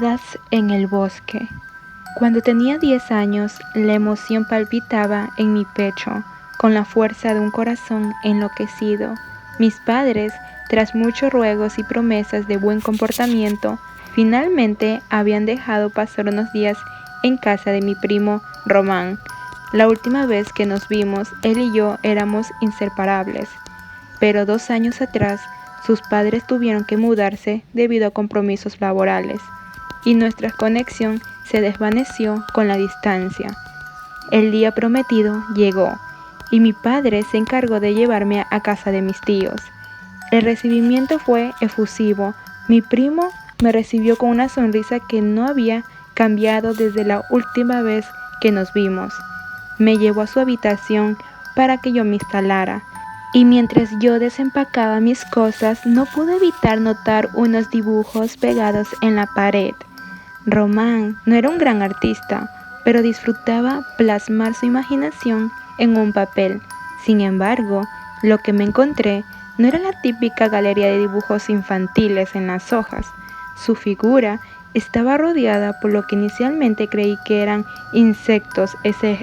Hadas en el bosque. Cuando tenía 10 años, la emoción palpitaba en mi pecho, con la fuerza de un corazón enloquecido. Mis padres, tras muchos ruegos y promesas de buen comportamiento, finalmente habían dejado pasar unos días en casa de mi primo Román. La última vez que nos vimos, él y yo éramos inseparables, pero 2 años atrás, sus padres tuvieron que mudarse debido a compromisos laborales, y nuestra conexión se desvaneció con la distancia. El día prometido llegó, y mi padre se encargó de llevarme a casa de mis tíos. El recibimiento fue efusivo. Mi primo me recibió con una sonrisa que no había cambiado desde la última vez que nos vimos. Me llevó a su habitación para que yo me instalara, y mientras yo desempacaba mis cosas, no pude evitar notar unos dibujos pegados en la pared. Román no era un gran artista, pero disfrutaba plasmar su imaginación en un papel. Sin embargo, lo que me encontré no era la típica galería de dibujos infantiles en las hojas. Su figura estaba rodeada por lo que inicialmente creí que eran insectos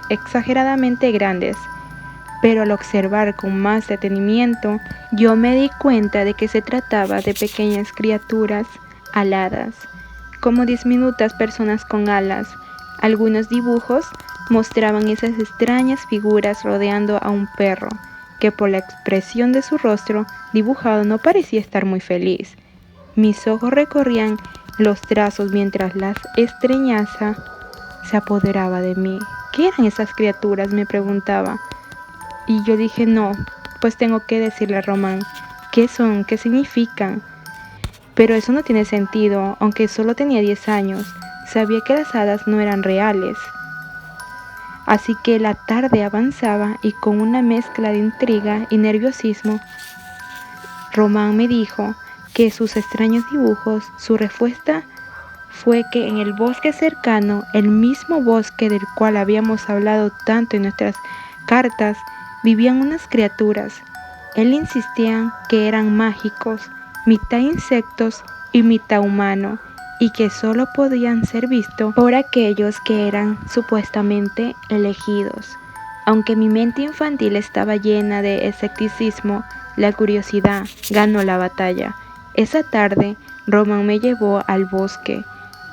exageradamente grandes, pero al observar con más detenimiento, yo me di cuenta de que se trataba de pequeñas criaturas aladas, como diminutas personas con alas. Algunos dibujos mostraban esas extrañas figuras rodeando a un perro, que por la expresión de su rostro dibujado no parecía estar muy feliz. Mis ojos recorrían los trazos mientras la extrañeza se apoderaba de mí. ¿Qué eran esas criaturas?, me preguntaba. Y yo dije, no, pues tengo que decirle a Román, ¿qué son? ¿Qué significan? Pero eso no tiene sentido, aunque solo tenía 10 años, sabía que las hadas no eran reales. Así que la tarde avanzaba y con una mezcla de intriga y nerviosismo, Román me dijo que sus extraños dibujos, su respuesta fue que en el bosque cercano, el mismo bosque del cual habíamos hablado tanto en nuestras cartas, vivían unas criaturas. Él insistía que eran mágicos, mitad insectos y mitad humano, y que solo podían ser vistos por aquellos que eran supuestamente elegidos. Aunque mi mente infantil estaba llena de escepticismo, la curiosidad ganó la batalla. Esa tarde, Román me llevó al bosque,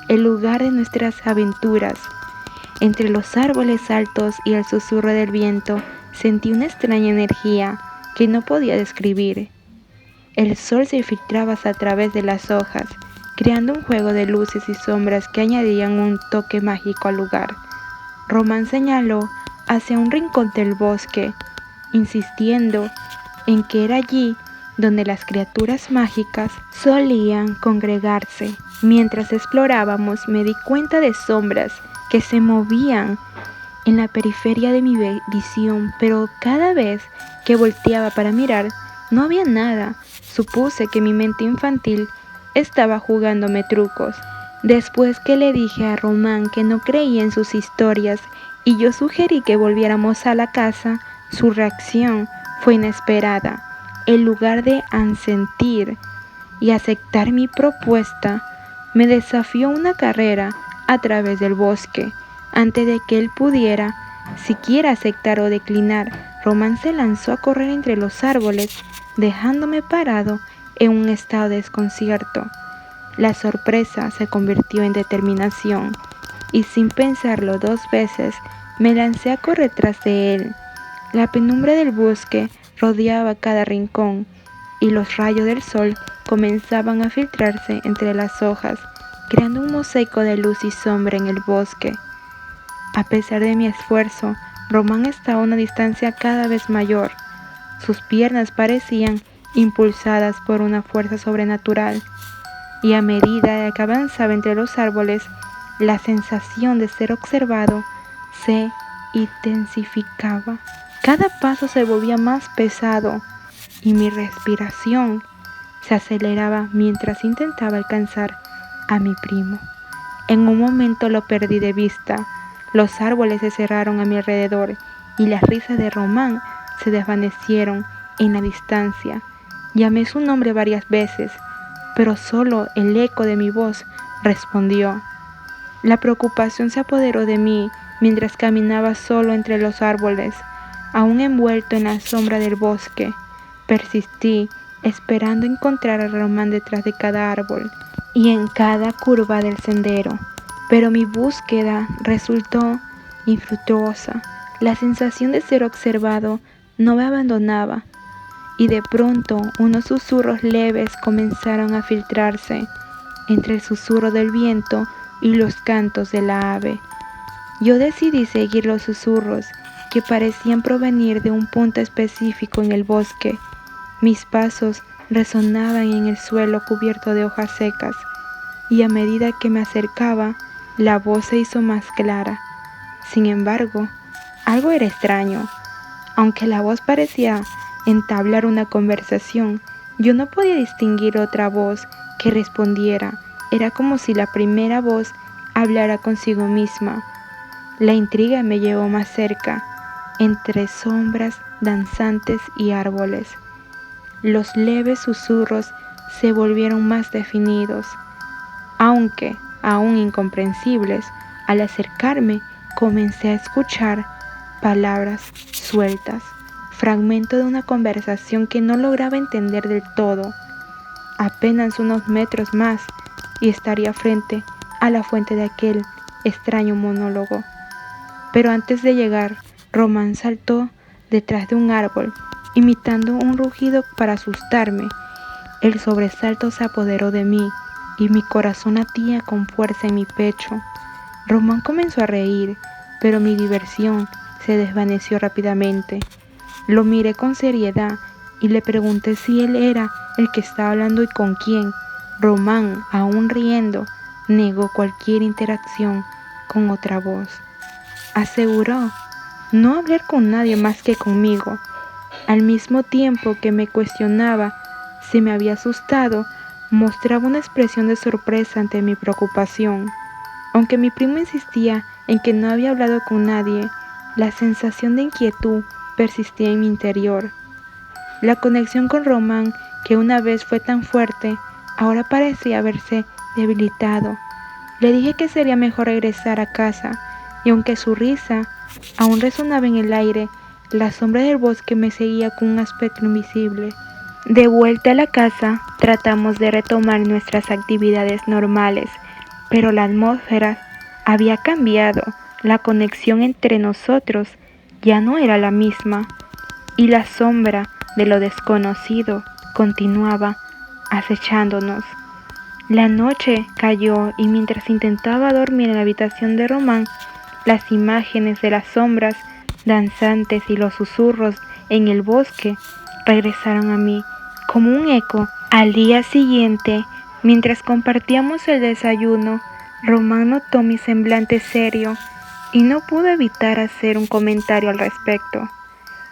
el lugar de nuestras aventuras. Entre los árboles altos y el susurro del viento, sentí una extraña energía que no podía describir. El sol se filtraba a través de las hojas, creando un juego de luces y sombras que añadían un toque mágico al lugar. Román señaló hacia un rincón del bosque, insistiendo en que era allí donde las criaturas mágicas solían congregarse. Mientras explorábamos, me di cuenta de sombras que se movían en la periferia de mi visión, pero cada vez que volteaba para mirar, no había nada. Supuse que mi mente infantil estaba jugándome trucos. Después que le dije a Román que no creía en sus historias y yo sugerí que volviéramos a la casa, su reacción fue inesperada. En lugar de asentir y aceptar mi propuesta, me desafió una carrera a través del bosque. Antes de que él pudiera siquiera aceptar o declinar, Román se lanzó a correr entre los árboles, dejándome parado en un estado de desconcierto. La sorpresa se convirtió en determinación, y sin pensarlo 2 veces, me lancé a correr tras de él. La penumbra del bosque rodeaba cada rincón, y los rayos del sol comenzaban a filtrarse entre las hojas, creando un mosaico de luz y sombra en el bosque. A pesar de mi esfuerzo, Román estaba a una distancia cada vez mayor. Sus piernas parecían impulsadas por una fuerza sobrenatural, y a medida que avanzaba entre los árboles, la sensación de ser observado se intensificaba. Cada paso se volvía más pesado, y mi respiración se aceleraba mientras intentaba alcanzar a mi primo. En un momento lo perdí de vista. Los árboles se cerraron a mi alrededor y las risas de Román se desvanecieron en la distancia. Llamé su nombre varias veces, pero solo el eco de mi voz respondió. La preocupación se apoderó de mí mientras caminaba solo entre los árboles, aún envuelto en la sombra del bosque. Persistí, esperando encontrar a Román detrás de cada árbol y en cada curva del sendero, pero mi búsqueda resultó infructuosa. La sensación de ser observado no me abandonaba, y de pronto unos susurros leves comenzaron a filtrarse entre el susurro del viento y los cantos de la ave. Yo decidí seguir los susurros, que parecían provenir de un punto específico en el bosque. Mis pasos resonaban en el suelo cubierto de hojas secas, y a medida que me acercaba, la voz se hizo más clara. Sin embargo, algo era extraño. Aunque la voz parecía entablar una conversación, yo no podía distinguir otra voz que respondiera. Era como si la primera voz hablara consigo misma. La intriga me llevó más cerca, entre sombras danzantes y árboles. Los leves susurros se volvieron más definidos, aunque aún incomprensibles. Al acercarme, comencé a escuchar palabras sueltas, fragmento de una conversación que no lograba entender del todo. Apenas unos metros más y estaría frente a la fuente de aquel extraño monólogo. Pero antes de llegar, Román saltó detrás de un árbol, imitando un rugido para asustarme. El sobresalto se apoderó de mí y mi corazón latía con fuerza en mi pecho. Román comenzó a reír, pero mi diversión se desvaneció rápidamente. Lo miré con seriedad y le pregunté si él era el que estaba hablando y con quién. Román, aún riendo, negó cualquier interacción con otra voz. Aseguró no hablar con nadie más que conmigo. Al mismo tiempo que me cuestionaba si me había asustado, mostraba una expresión de sorpresa ante mi preocupación. Aunque mi primo insistía en que no había hablado con nadie, la sensación de inquietud persistía en mi interior. La conexión con Román, que una vez fue tan fuerte, ahora parecía haberse debilitado. Le dije que sería mejor regresar a casa, y aunque su risa aún resonaba en el aire, la sombra del bosque me seguía con un aspecto invisible. De vuelta a la casa, tratamos de retomar nuestras actividades normales, pero la atmósfera había cambiado. La conexión entre nosotros ya no era la misma, y la sombra de lo desconocido continuaba acechándonos. La noche cayó y mientras intentaba dormir en la habitación de Román, las imágenes de las sombras danzantes y los susurros en el bosque regresaron a mí como un eco. Al día siguiente, mientras compartíamos el desayuno, Román notó mi semblante serio y no pudo evitar hacer un comentario al respecto.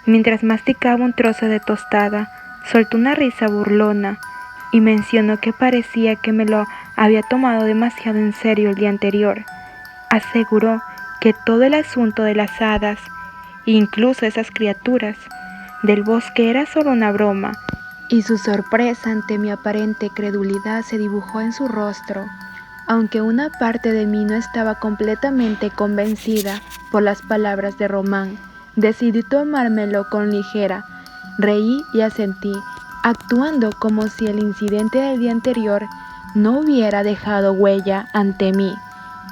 Mientras masticaba un trozo de tostada, soltó una risa burlona y mencionó que parecía que me lo había tomado demasiado en serio el día anterior. Aseguró que todo el asunto de las hadas, incluso esas criaturas del bosque, era solo una broma, y su sorpresa ante mi aparente credulidad se dibujó en su rostro. Aunque una parte de mí no estaba completamente convencida por las palabras de Román, decidí tomármelo con ligera. Reí y asentí, actuando como si el incidente del día anterior no hubiera dejado huella ante mí.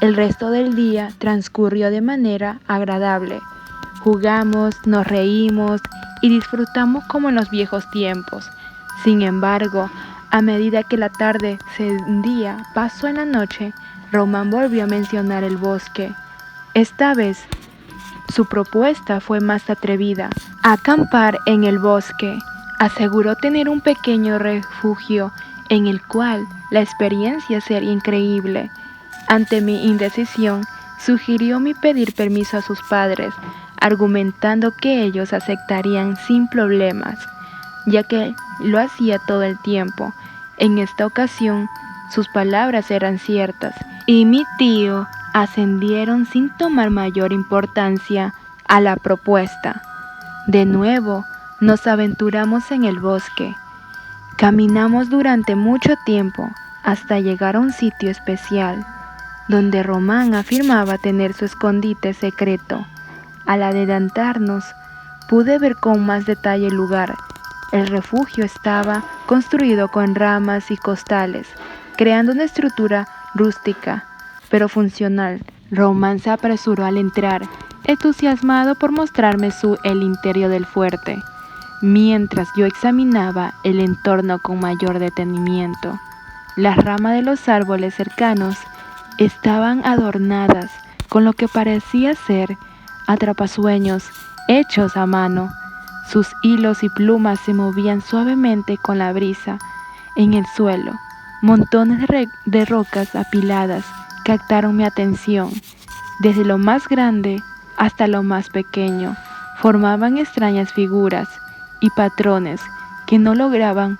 El resto del día transcurrió de manera agradable. Jugamos, nos reímos y disfrutamos como en los viejos tiempos. Sin embargo, a medida que la tarde se hundía paso en la noche, Román volvió a mencionar el bosque. Esta vez, su propuesta fue más atrevida: acampar en el bosque. Aseguró tener un pequeño refugio en el cual la experiencia sería increíble. Ante mi indecisión, sugirió mi pedir permiso a sus padres, argumentando que ellos aceptarían sin problemas, ya que lo hacía todo el tiempo. En esta ocasión, sus palabras eran ciertas, y mi tío ascendieron sin tomar mayor importancia a la propuesta. De nuevo, nos aventuramos en el bosque. Caminamos durante mucho tiempo, hasta llegar a un sitio especial, donde Román afirmaba tener su escondite secreto. Al adelantarnos, pude ver con más detalle el lugar. El refugio estaba construido con ramas y costales, creando una estructura rústica, pero funcional. Román se apresuró al entrar, entusiasmado por mostrarme el interior del fuerte, mientras yo examinaba el entorno con mayor detenimiento. Las ramas de los árboles cercanos estaban adornadas con lo que parecía ser atrapasueños hechos a mano. Sus hilos y plumas se movían suavemente con la brisa. En el suelo, montones de rocas apiladas captaron mi atención. Desde lo más grande hasta lo más pequeño, formaban extrañas figuras y patrones que no lograban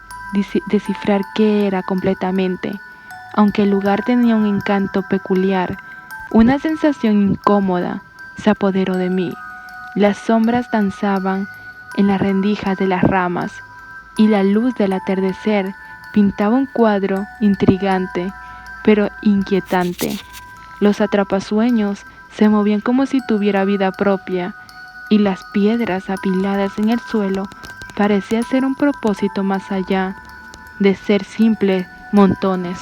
descifrar qué era completamente. Aunque el lugar tenía un encanto peculiar, una sensación incómoda se apoderó de mí. Las sombras danzaban en las rendijas de las ramas y la luz del atardecer pintaba un cuadro intrigante, pero inquietante. Los atrapasueños se movían como si tuviera vida propia, y las piedras apiladas en el suelo parecían ser un propósito más allá de ser simples montones.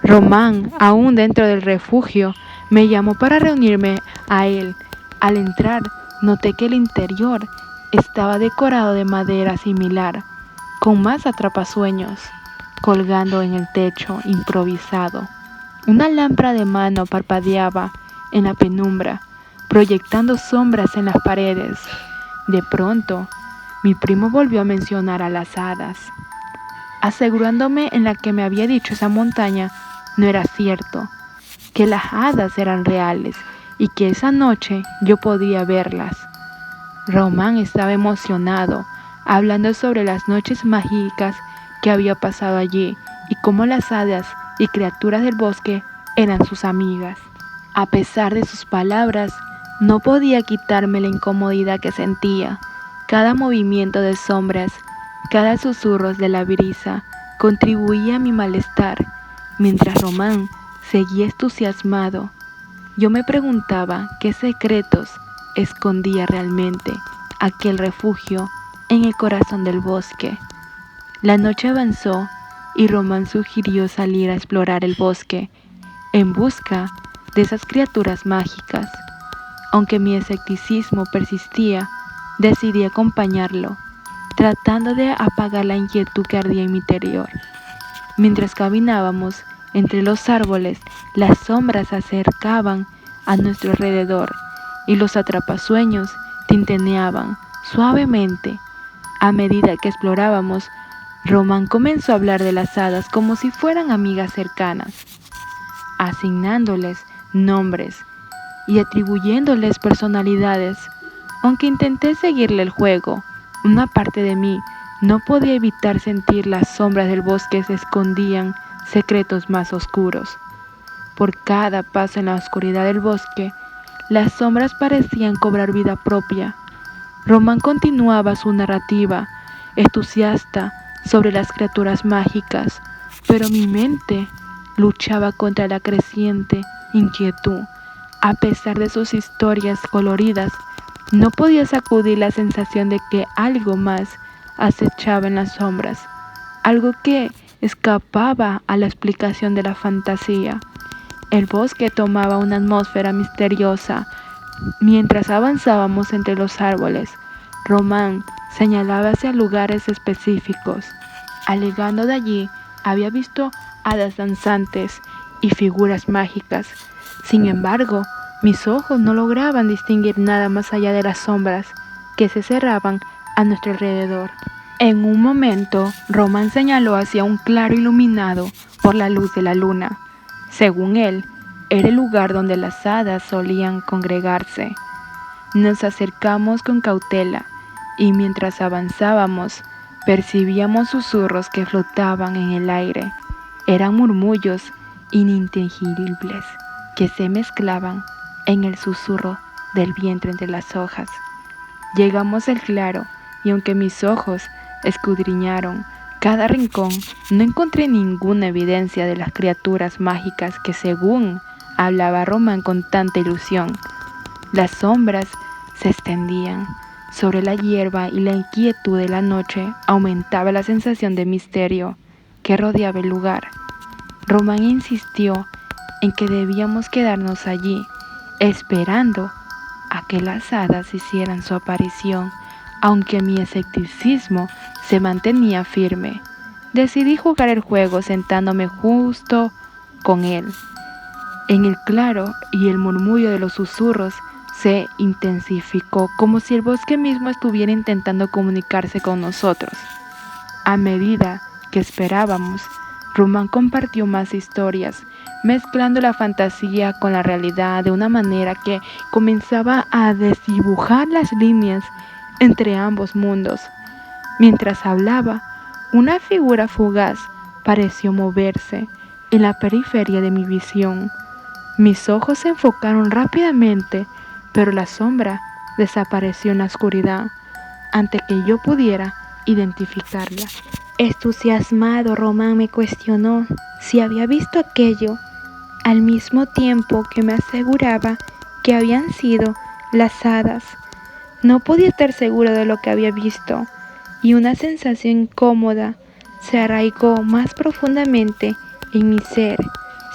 Román, aún dentro del refugio, me llamó para reunirme a él. Al entrar, noté que el interior estaba decorado de madera similar, con más atrapasueños colgando en el techo improvisado. Una lámpara de mano parpadeaba en la penumbra, proyectando sombras en las paredes. De pronto, mi primo volvió a mencionar a las hadas, asegurándome en la que me había dicho esa montaña no era cierto, que las hadas eran reales y que esa noche yo podía verlas. Román estaba emocionado, hablando sobre las noches mágicas que había pasado allí y cómo las hadas y criaturas del bosque eran sus amigas. A pesar de sus palabras, no podía quitarme la incomodidad que sentía. Cada movimiento de sombras, cada susurro de la brisa contribuía a mi malestar. Mientras Román seguía entusiasmado, yo me preguntaba qué secretos escondía realmente aquel refugio en el corazón del bosque. La noche avanzó y Román sugirió salir a explorar el bosque en busca de esas criaturas mágicas. Aunque mi escepticismo persistía, decidí acompañarlo, tratando de apagar la inquietud que ardía en mi interior. Mientras caminábamos entre los árboles, las sombras se acercaban a nuestro alrededor y los atrapasueños tintineaban suavemente. A medida que explorábamos, Román comenzó a hablar de las hadas como si fueran amigas cercanas, asignándoles nombres y atribuyéndoles personalidades. Aunque intenté seguirle el juego, una parte de mí no podía evitar sentir las sombras del bosque se escondían secretos más oscuros. Por cada paso en la oscuridad del bosque, las sombras parecían cobrar vida propia. Román continuaba su narrativa, entusiasta sobre las criaturas mágicas, pero mi mente luchaba contra la creciente inquietud. A pesar de sus historias coloridas, no podía sacudir la sensación de que algo más acechaba en las sombras, algo que escapaba a la explicación de la fantasía. El bosque tomaba una atmósfera misteriosa. Mientras avanzábamos entre los árboles, Román señalaba hacia lugares específicos, alegando de allí había visto hadas danzantes y figuras mágicas. Sin embargo, mis ojos no lograban distinguir nada más allá de las sombras que se cerraban a nuestro alrededor. En un momento, Román señaló hacia un claro iluminado por la luz de la luna. Según él, era el lugar donde las hadas solían congregarse. Nos acercamos con cautela y mientras avanzábamos, percibíamos susurros que flotaban en el aire. Eran murmullos ininteligibles que se mezclaban en el susurro del viento entre las hojas. Llegamos al claro y aunque mis ojos escudriñaron cada rincón no encontré ninguna evidencia de las criaturas mágicas que, según hablaba Román con tanta ilusión. Las sombras se extendían sobre la hierba y la inquietud de la noche aumentaba la sensación de misterio que rodeaba el lugar. Román insistió en que debíamos quedarnos allí, esperando a que las hadas hicieran su aparición. Aunque mi escepticismo se mantenía firme, decidí jugar el juego sentándome justo con él. En el claro y el murmullo de los susurros se intensificó, como si el bosque mismo estuviera intentando comunicarse con nosotros. A medida que esperábamos, Román compartió más historias, mezclando la fantasía con la realidad de una manera que comenzaba a desdibujar las líneas entre ambos mundos. Mientras hablaba, una figura fugaz pareció moverse en la periferia de mi visión. Mis ojos se enfocaron rápidamente, pero la sombra desapareció en la oscuridad antes que yo pudiera identificarla. Entusiasmado, Román me cuestionó si había visto aquello, al mismo tiempo que me aseguraba que habían sido las hadas. No podía estar seguro de lo que había visto, y una sensación incómoda se arraigó más profundamente en mi ser.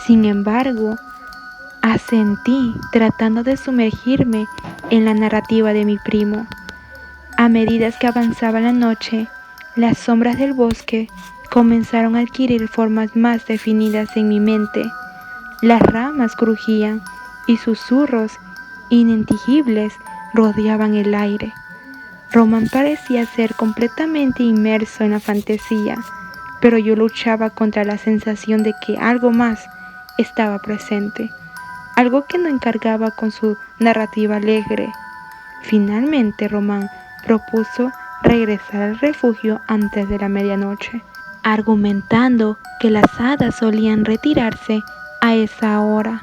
Sin embargo, asentí, tratando de sumergirme en la narrativa de mi primo. A medida que avanzaba la noche, las sombras del bosque comenzaron a adquirir formas más definidas en mi mente. Las ramas crujían y susurros ininteligibles rodeaban el aire. Román parecía ser completamente inmerso en la fantasía, pero yo luchaba contra la sensación de que algo más estaba presente, algo que no encargaba con su narrativa alegre. Finalmente, Román propuso regresar al refugio antes de la medianoche, argumentando que las hadas solían retirarse a esa hora.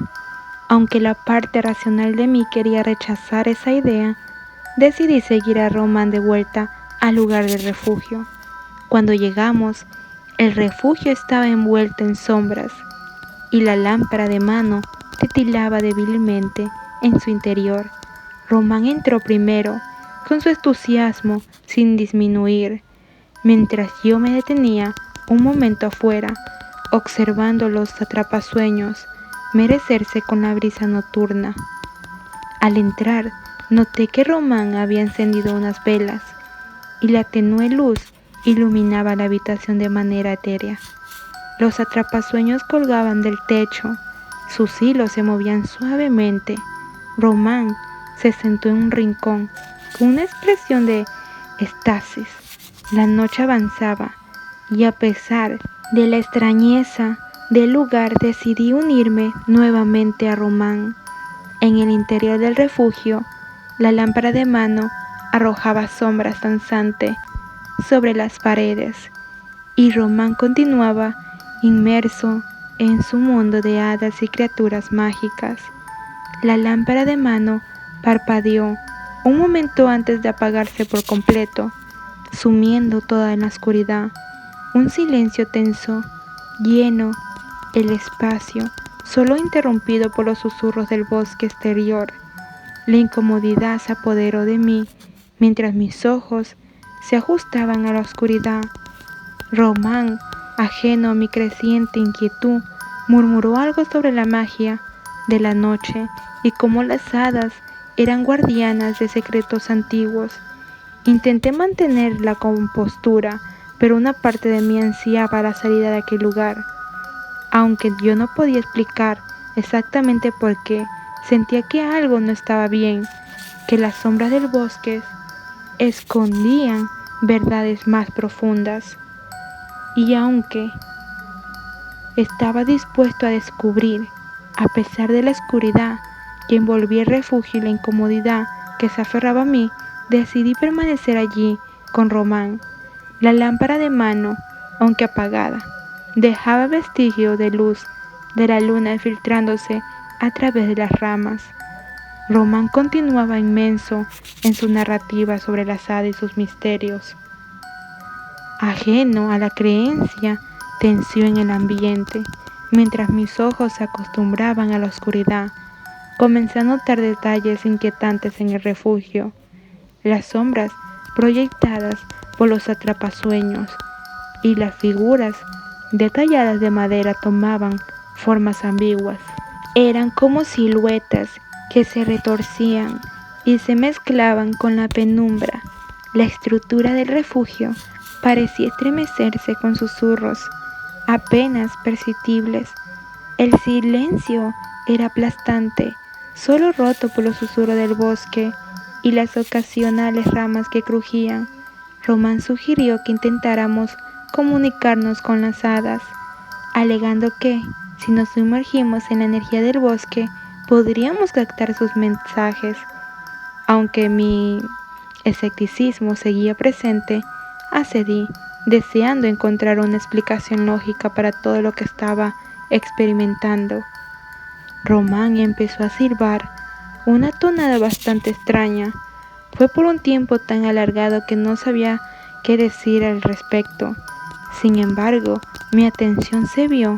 Aunque la parte racional de mí quería rechazar esa idea, decidí seguir a Román de vuelta al lugar del refugio. Cuando llegamos, el refugio estaba envuelto en sombras y la lámpara de mano titilaba débilmente en su interior. Román entró primero, con su entusiasmo sin disminuir, mientras yo me detenía un momento afuera, observando los atrapasueños merecerse con la brisa nocturna. Al entrar, noté que Román había encendido unas velas, y la tenue luz iluminaba la habitación de manera etérea. Los atrapasueños colgaban del techo, sus hilos se movían suavemente. Román se sentó en un rincón, con una expresión de estasis. La noche avanzaba, y a pesar de la extrañeza del lugar, decidí unirme nuevamente a Román. En el interior del refugio, la lámpara de mano arrojaba sombras danzantes sobre las paredes, y Román continuaba inmerso en su mundo de hadas y criaturas mágicas. La lámpara de mano parpadeó un momento antes de apagarse por completo, sumiendo toda en la oscuridad. Un silencio tenso llenó el espacio, solo interrumpido por los susurros del bosque exterior. La incomodidad se apoderó de mí mientras mis ojos se ajustaban a la oscuridad. Román, ajeno a mi creciente inquietud, murmuró algo sobre la magia de la noche y cómo las hadas eran guardianas de secretos antiguos. Intenté mantener la compostura, pero una parte de mí ansiaba la salida de aquel lugar. Aunque yo no podía explicar exactamente por qué, sentía que algo no estaba bien, que las sombras del bosque escondían verdades más profundas. Y aunque estaba dispuesto a descubrir, a pesar de la oscuridad que envolvía el refugio y la incomodidad que se aferraba a mí, decidí permanecer allí con Román. La lámpara de mano, aunque apagada, dejaba vestigio de luz de la luna filtrándose a través de las ramas. Román continuaba inmenso en su narrativa sobre las hadas y sus misterios. ajeno a la creencia, tensió en el ambiente, mientras mis ojos se acostumbraban a la oscuridad. Comencé a notar detalles inquietantes en el refugio, las sombras proyectadas por los atrapasueños y las figuras detalladas de madera tomaban formas ambiguas. Eran como siluetas que se retorcían y se mezclaban con la penumbra. La estructura del refugio parecía estremecerse con susurros apenas perceptibles. El silencio era aplastante, solo roto por los susurros del bosque y las ocasionales ramas que crujían. Román sugirió que intentáramos comunicarnos con las hadas, alegando que, si nos sumergimos en la energía del bosque, podríamos captar sus mensajes. Aunque mi escepticismo seguía presente, accedí, deseando encontrar una explicación lógica para todo lo que estaba experimentando. Román empezó a silbar, una tonada bastante extraña. Fue por un tiempo tan alargado que no sabía qué decir al respecto. Sin embargo, mi atención se vio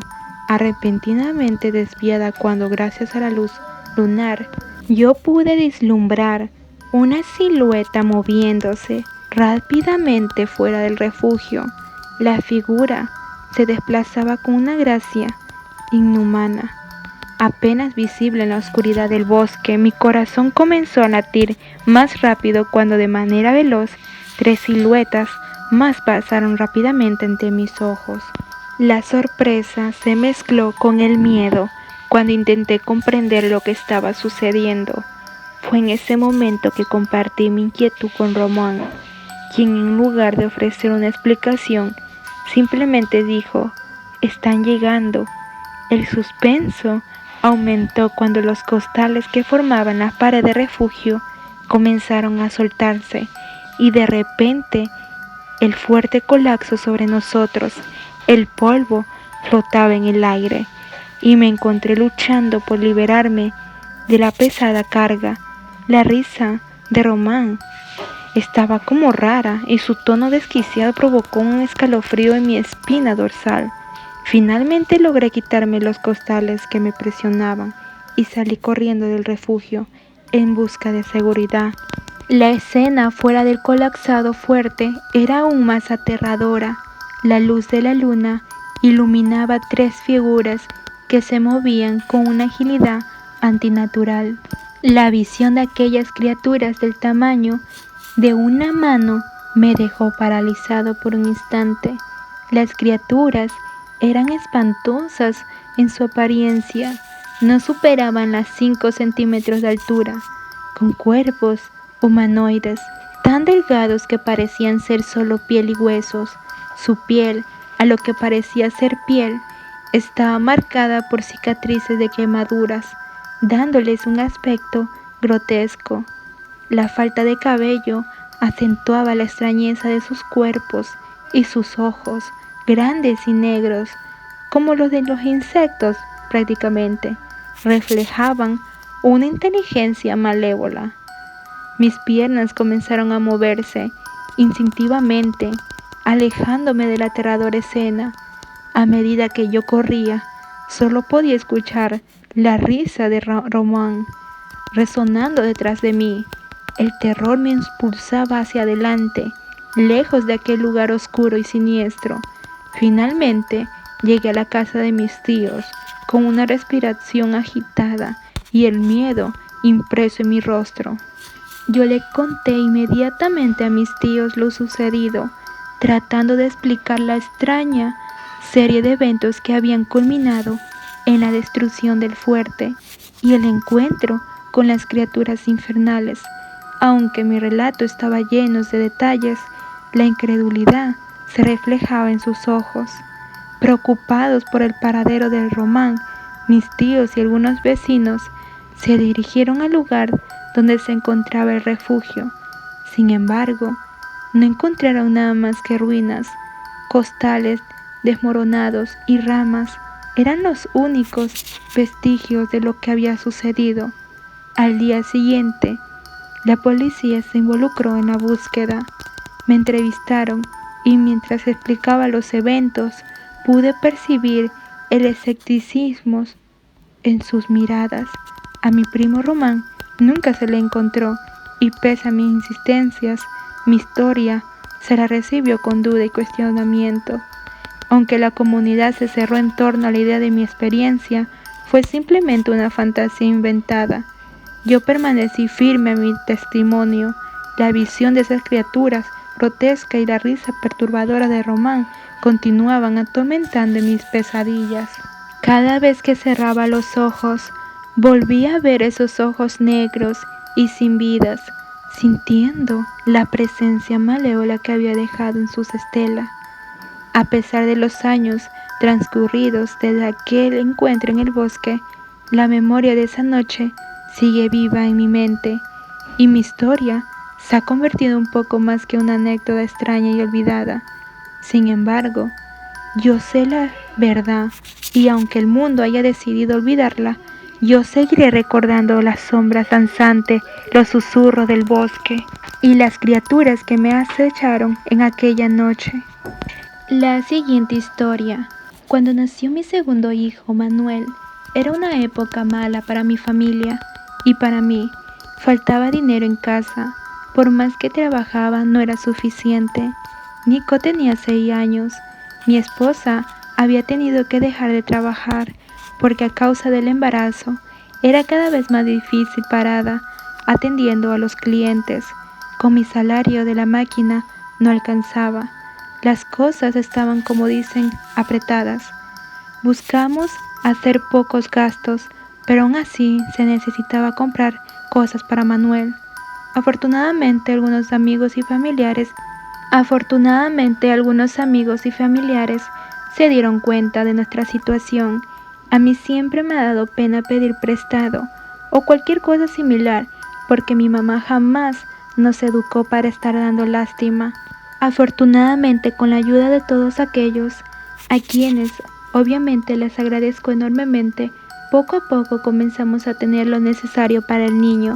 repentinamente desviada cuando, gracias a la luz lunar, yo pude vislumbrar una silueta moviéndose rápidamente fuera del refugio. La figura se desplazaba con una gracia inhumana, apenas visible en la oscuridad del bosque. Mi corazón comenzó a latir más rápido cuando, de manera veloz, 3 siluetas más pasaron rápidamente ante mis ojos. La sorpresa se mezcló con el miedo cuando intenté comprender lo que estaba sucediendo. Fue en ese momento que compartí mi inquietud con Román, quien, en lugar de ofrecer una explicación, simplemente dijo: «Están llegando». El suspenso aumentó cuando los costales que formaban la pared de refugio comenzaron a soltarse y, de repente, el fuerte colapso sobre nosotros. El polvo flotaba en el aire y me encontré luchando por liberarme de la pesada carga. La risa de Román estaba como rara y su tono desquiciado provocó un escalofrío en mi espina dorsal. Finalmente logré quitarme los costales que me presionaban y salí corriendo del refugio en busca de seguridad. La escena fuera del colapsado fuerte era aún más aterradora. La luz de la luna iluminaba 3 figuras que se movían con una agilidad antinatural. La visión de aquellas criaturas del tamaño de una mano me dejó paralizado por un instante. Las criaturas eran espantosas en su apariencia. No superaban las 5 centímetros de altura, con cuerpos humanoides tan delgados que parecían ser solo piel y huesos. Su piel, a lo que parecía ser piel, estaba marcada por cicatrices de quemaduras, dándoles un aspecto grotesco. La falta de cabello acentuaba la extrañeza de sus cuerpos, y sus ojos, grandes y negros, como los de los insectos prácticamente, reflejaban una inteligencia malévola. Mis piernas comenzaron a moverse instintivamente, alejándome de la aterradora escena. A medida que yo corría, solo podía escuchar la risa de Román resonando detrás de mí. El terror me impulsaba hacia adelante, lejos de aquel lugar oscuro y siniestro. Finalmente llegué a la casa de mis tíos, con una respiración agitada y el miedo impreso en mi rostro. Yo le conté inmediatamente a mis tíos lo sucedido, tratando de explicar la extraña serie de eventos que habían culminado en la destrucción del fuerte y el encuentro con las criaturas infernales. Aunque mi relato estaba lleno de detalles, la incredulidad se reflejaba en sus ojos. Preocupados por el paradero del Román, mis tíos y algunos vecinos se dirigieron al lugar donde se encontraba el refugio. Sin embargo, no encontraron nada más que ruinas. Costales desmoronados y ramas eran los únicos vestigios de lo que había sucedido. Al día siguiente, la policía se involucró en la búsqueda. Me entrevistaron y mientras explicaba los eventos, pude percibir el escepticismo en sus miradas. A mi primo Román nunca se le encontró y pese a mis insistencias, mi historia se la recibió con duda y cuestionamiento. Aunque la comunidad se cerró en torno a la idea de mi experiencia, fue simplemente una fantasía inventada. Yo permanecí firme a mi testimonio. La visión de esas criaturas grotescas y la risa perturbadora de Román continuaban atormentando mis pesadillas. Cada vez que cerraba los ojos, volvía a ver esos ojos negros y sin vidas, sintiendo la presencia malévola que había dejado en sus estelas. A pesar de los años transcurridos desde aquel encuentro en el bosque, la memoria de esa noche sigue viva en mi mente y mi historia se ha convertido un poco más que una anécdota extraña y olvidada. Sin embargo, yo sé la verdad y aunque el mundo haya decidido olvidarla, yo seguiré recordando las sombras danzantes, los susurros del bosque y las criaturas que me acecharon en aquella noche. La siguiente historia. Cuando nació mi segundo hijo, Manuel, era una época mala para mi familia y para mí. Faltaba dinero en casa. Por más que trabajaba, no era suficiente. Nico tenía 6 años. Mi esposa había tenido que dejar de trabajar porque a causa del embarazo era cada vez más difícil parada atendiendo a los clientes. Con mi salario de la máquina no alcanzaba. Las cosas estaban, como dicen, apretadas. Buscamos hacer pocos gastos, pero aún así se necesitaba comprar cosas para Manuel. Afortunadamente algunos amigos y familiares se dieron cuenta de nuestra situación. A mí siempre me ha dado pena pedir prestado o cualquier cosa similar, porque mi mamá jamás nos educó para estar dando lástima. Afortunadamente, con la ayuda de todos aquellos a quienes obviamente les agradezco enormemente, poco a poco comenzamos a tener lo necesario para el niño.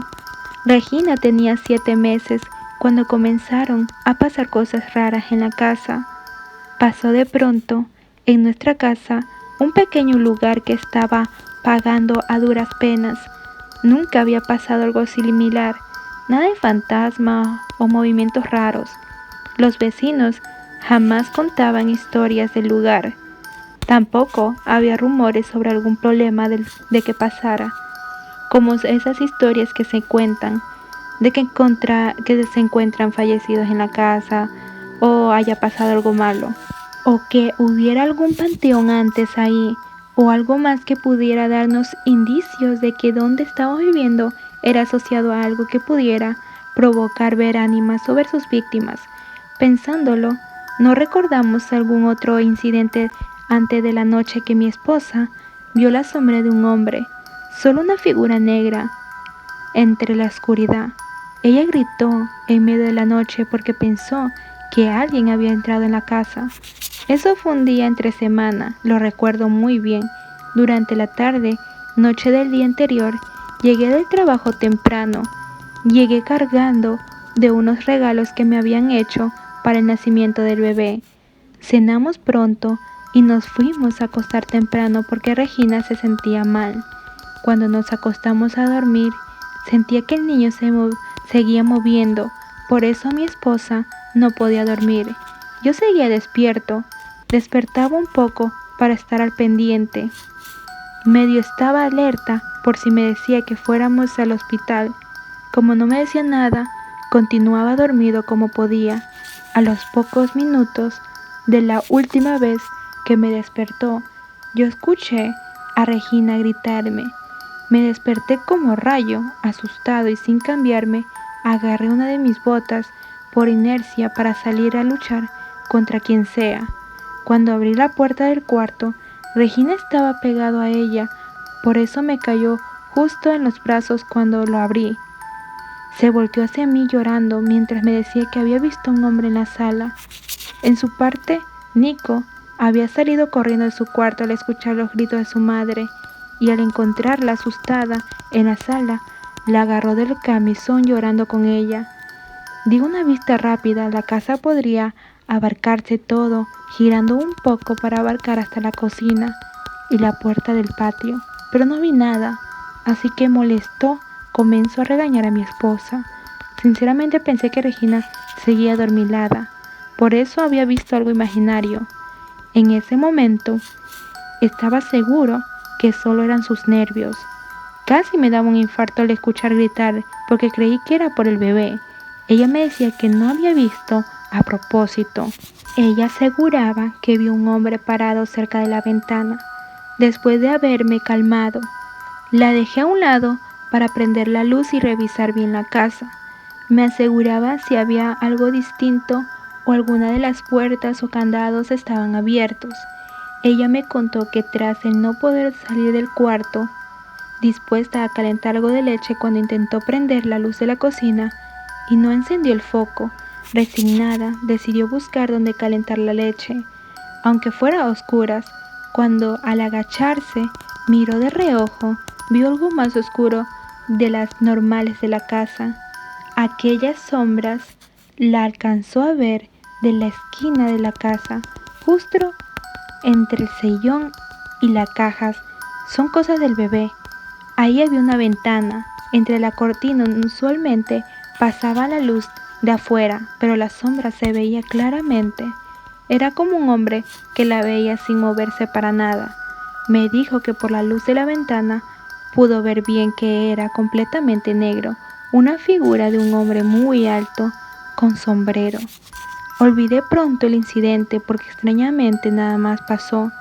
Regina tenía 7 meses cuando comenzaron a pasar cosas raras en la casa. Pasó de pronto en nuestra casa un pequeño lugar que estaba pagando a duras penas. Nunca había pasado algo similar, nada de fantasma o movimientos raros. Los vecinos jamás contaban historias del lugar. Tampoco había rumores sobre algún problema de que pasara, como esas historias que se cuentan, de que se encuentran fallecidos en la casa, o haya pasado algo malo, o que hubiera algún panteón antes ahí, o algo más que pudiera darnos indicios de que donde estamos viviendo era asociado a algo que pudiera provocar ver ánimas sobre sus víctimas. Pensándolo, no recordamos algún otro incidente antes de la noche que mi esposa vio la sombra de un hombre, solo una figura negra entre la oscuridad. Ella gritó en medio de la noche porque pensó que alguien había entrado en la casa. Eso fue un día entre semana, lo recuerdo muy bien. Durante la tarde, noche del día anterior, llegué del trabajo temprano. Llegué cargando de unos regalos que me habían hecho para el nacimiento del bebé. Cenamos pronto y nos fuimos a acostar temprano porque Regina se sentía mal. Cuando nos acostamos a dormir, sentía que el niño seguía moviendo, por eso mi esposa no podía dormir. Yo seguía despierto, despertaba un poco para estar al pendiente. Medio estaba alerta por si me decía que fuéramos al hospital. Como no me decía nada, continuaba dormido como podía. A los pocos minutos de la última vez que me despertó, yo escuché a Regina gritarme. Me desperté como rayo, asustado y sin cambiarme, agarré una de mis botas por inercia para salir a luchar contra quien sea. Cuando abrí la puerta del cuarto, Regina estaba pegado a ella, por eso me cayó justo en los brazos cuando lo abrí. Se volteó hacia mí llorando mientras me decía que había visto a un hombre en la sala. En su parte, Nico había salido corriendo de su cuarto al escuchar los gritos de su madre y al encontrarla asustada en la sala, la agarró del camisón llorando con ella. Di una vista rápida, la casa podría abarcarse todo, girando un poco para abarcar hasta la cocina y la puerta del patio, pero no vi nada, así que molesto comenzó a regañar a mi esposa. Sinceramente pensé que Regina seguía adormilada, por eso había visto algo imaginario. En ese momento estaba seguro que solo eran sus nervios. Casi me daba un infarto al escuchar gritar porque creí que era por el bebé. Ella me decía que no había visto a propósito. Ella aseguraba que vio un hombre parado cerca de la ventana. Después de haberme calmado, la dejé a un lado para prender la luz y revisar bien la casa. Me aseguraba si había algo distinto o alguna de las puertas o candados estaban abiertos. Ella me contó que tras el no poder salir del cuarto, dispuesta a calentar algo de leche cuando intentó prender la luz de la cocina y no encendió el foco, resignada, decidió buscar dónde calentar la leche, aunque fuera a oscuras. Cuando al agacharse miró de reojo, vio algo más oscuro de las normales de la casa. Aquellas sombras la alcanzó a ver de la esquina de la casa, justo entre el sillón y las cajas. Son cosas del bebé. Ahí había una ventana. Entre la cortina usualmente pasaba la luz de afuera, pero la sombra se veía claramente. Era como un hombre que la veía sin moverse para nada. Me dijo que por la luz de la ventana pudo ver bien que era completamente negro, una figura de un hombre muy alto con sombrero. Olvidé pronto el incidente porque extrañamente nada más pasó,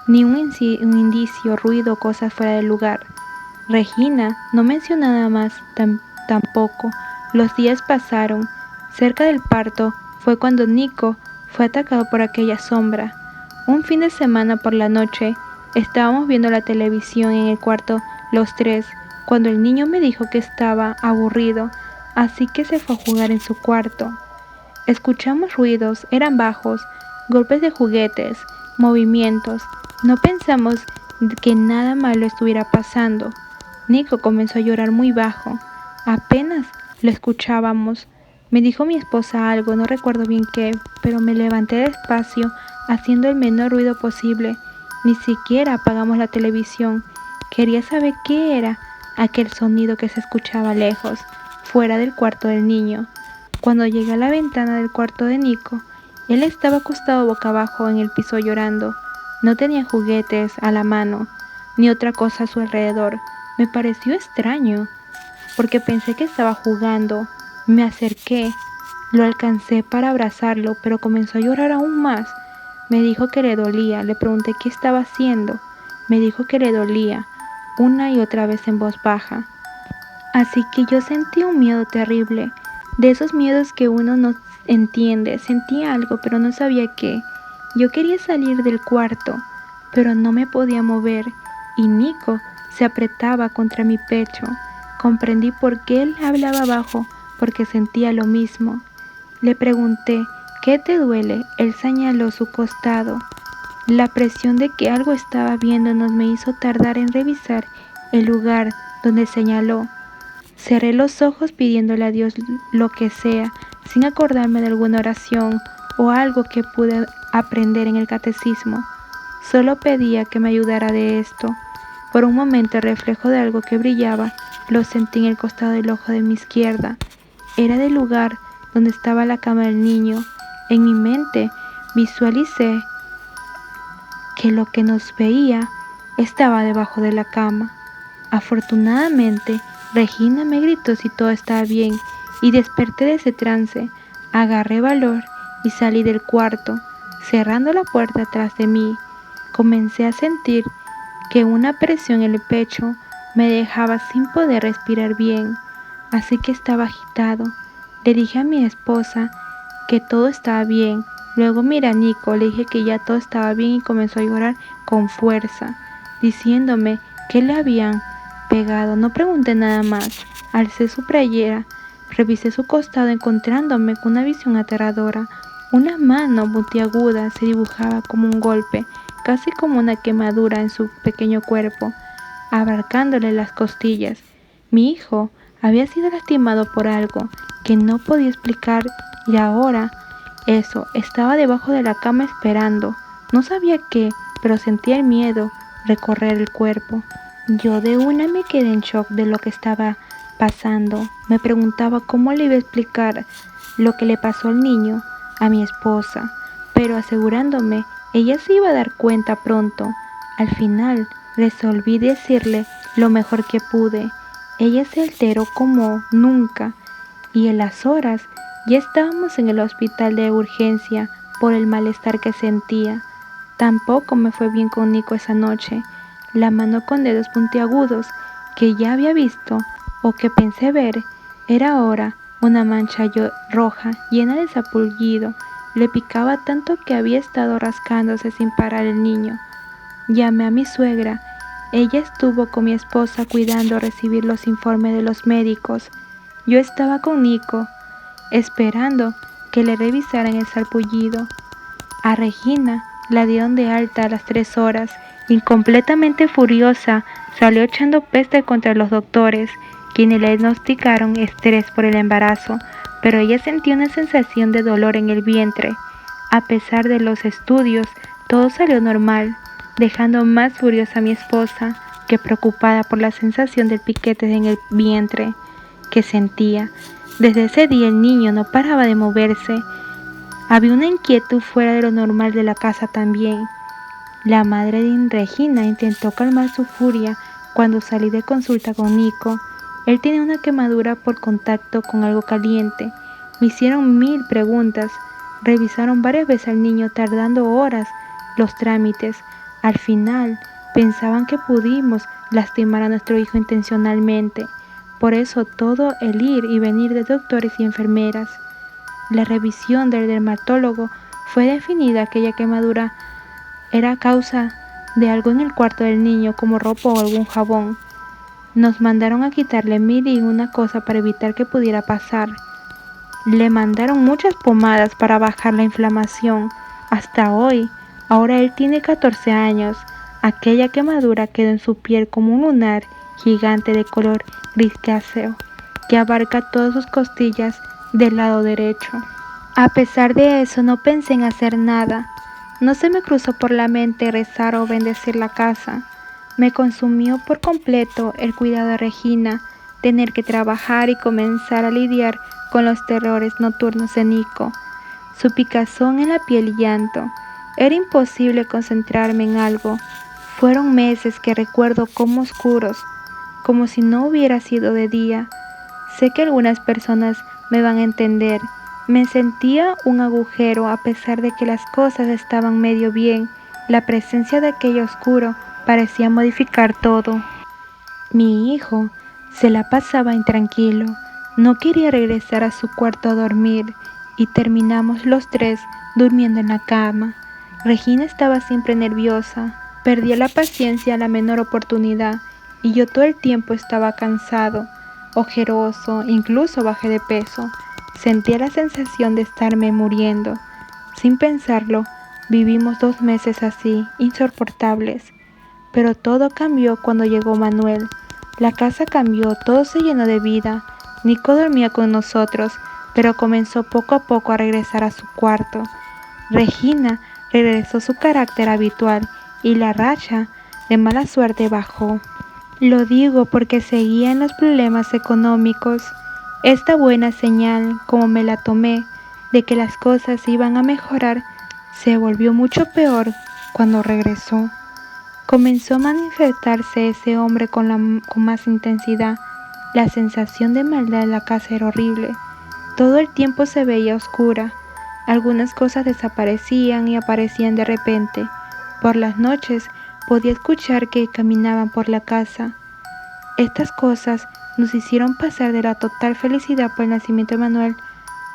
ni un indicio, ruido o cosas fuera del lugar. Regina no mencionó nada más tampoco. Los días pasaron. Cerca del parto fue cuando Nico fue atacado por aquella sombra. Un fin de semana por la noche estábamos viendo la televisión en el cuarto los tres, cuando el niño me dijo que estaba aburrido, así que se fue a jugar en su cuarto. Escuchamos ruidos, eran bajos, golpes de juguetes, movimientos. No pensamos que nada malo estuviera pasando. Nico comenzó a llorar muy bajo. Apenas lo escuchábamos. Me dijo mi esposa algo, no recuerdo bien qué, pero me levanté despacio, haciendo el menor ruido posible. Ni siquiera apagamos la televisión. Quería saber qué era aquel sonido que se escuchaba lejos, fuera del cuarto del niño. Cuando llegué a la ventana del cuarto de Nico, él estaba acostado boca abajo en el piso llorando. No tenía juguetes a la mano, ni otra cosa a su alrededor. Me pareció extraño, porque pensé que estaba jugando. Me acerqué, lo alcancé para abrazarlo, pero comenzó a llorar aún más. Me dijo que le dolía. Le pregunté qué estaba haciendo. Me dijo que le dolía, una y otra vez en voz baja. Así que yo sentí un miedo terrible, de esos miedos que uno no entiende. Sentí algo, pero no sabía qué. Yo quería salir del cuarto, pero no me podía mover, y Nico se apretaba contra mi pecho. Comprendí por qué él hablaba bajo, porque sentía lo mismo. Le pregunté, ¿qué te duele? Él señaló su costado. La presión de que algo estaba viéndonos me hizo tardar en revisar el lugar donde señaló. Cerré los ojos pidiéndole a Dios lo que sea, sin acordarme de alguna oración o algo que pude aprender en el catecismo. Solo pedía que me ayudara de esto. Por un momento el reflejo de algo que brillaba lo sentí en el costado del ojo de mi izquierda. Era del lugar donde estaba la cama del niño. En mi mente visualicé que lo que nos veía estaba debajo de la cama. Afortunadamente, Regina me gritó si todo estaba bien y desperté de ese trance. Agarré valor y salí del cuarto, cerrando la puerta tras de mí. Comencé a sentir que una presión en el pecho me dejaba sin poder respirar bien, así que estaba agitado. Le dije a mi esposa que todo estaba bien. Luego miré a Nico, le dije que ya todo estaba bien y comenzó a llorar con fuerza, diciéndome que le habían pegado. No pregunté nada más. Alcé su playera, revisé su costado encontrándome con una visión aterradora. Una mano puntiaguda se dibujaba como un golpe, casi como una quemadura en su pequeño cuerpo, abarcándole las costillas. Mi hijo había sido lastimado por algo que no podía explicar y ahora Eso, estaba debajo de la cama esperando. No sabía qué, pero sentía el miedo recorrer el cuerpo. Yo de una me quedé en shock de lo que estaba pasando. Me preguntaba cómo le iba a explicar lo que le pasó al niño a mi esposa, pero asegurándome, ella se iba a dar cuenta pronto. Al final, resolví decirle lo mejor que pude. Ella se alteró como nunca y en las horas ya estábamos en el hospital de urgencia por el malestar que sentía. Tampoco me fue bien con Nico esa noche. La mano con dedos puntiagudos que ya había visto o que pensé ver era ahora una mancha roja llena de sarpullido. Le picaba tanto que había estado rascándose sin parar el niño. Llamé a mi suegra. Ella estuvo con mi esposa cuidando recibir los informes de los médicos. Yo estaba con Nico, esperando que le revisaran el sarpullido. A Regina la dieron de alta a las 3 horas y completamente furiosa salió echando peste contra los doctores, quienes le diagnosticaron estrés por el embarazo, pero ella sentía una sensación de dolor en el vientre. A pesar de los estudios, todo salió normal, dejando más furiosa a mi esposa que preocupada por la sensación del piquete en el vientre que sentía. Desde ese día el niño no paraba de moverse. Había una inquietud fuera de lo normal de la casa también. La madre de Regina intentó calmar su furia cuando salí de consulta con Nico. Él tenía una quemadura por contacto con algo caliente. Me hicieron 1000 preguntas. Revisaron varias veces al niño tardando horas los trámites. Al final pensaban que pudimos lastimar a nuestro hijo intencionalmente. Por eso todo el ir y venir de doctores y enfermeras. La revisión del dermatólogo fue definida aquella quemadura era a causa de algo en el cuarto del niño como ropa o algún jabón. Nos mandaron a quitarle 1001 cosas para evitar que pudiera pasar. Le mandaron muchas pomadas para bajar la inflamación. Hasta hoy, ahora él tiene 14 años. Aquella quemadura quedó en su piel como un lunar gigante de color grisáceo que abarca todas sus costillas del lado derecho. A pesar de eso, no pensé en hacer nada. No se me cruzó por la mente rezar o bendecir la casa. Me consumió por completo el cuidado de Regina, tener que trabajar y comenzar a lidiar con los terrores nocturnos de Nico, su picazón en la piel y llanto. Era imposible concentrarme en algo. Fueron meses que recuerdo como oscuros, como si no hubiera sido de día. Sé que algunas personas me van a entender. Me sentía un agujero a pesar de que las cosas estaban medio bien. La presencia de aquello oscuro parecía modificar todo. Mi hijo se la pasaba intranquilo. No quería regresar a su cuarto a dormir y terminamos los 3 durmiendo en la cama. Regina estaba siempre nerviosa. Perdía la paciencia a la menor oportunidad y yo todo el tiempo estaba cansado, ojeroso, incluso bajé de peso. Sentía la sensación de estarme muriendo. Sin pensarlo, vivimos 2 meses así, insoportables. Pero todo cambió cuando llegó Manuel. La casa cambió, todo se llenó de vida. Nico dormía con nosotros, pero comenzó poco a poco a regresar a su cuarto. Regina regresó a su carácter habitual y la racha de mala suerte bajó. Lo digo porque seguía en los problemas económicos. Esta buena señal, como me la tomé, de que las cosas iban a mejorar, se volvió mucho peor cuando regresó. Comenzó a manifestarse ese hombre con más intensidad. La sensación de maldad en la casa era horrible. Todo el tiempo se veía oscura. Algunas cosas desaparecían y aparecían de repente. Por las noches podía escuchar que caminaban por la casa. Estas cosas nos hicieron pasar de la total felicidad por el nacimiento de Manuel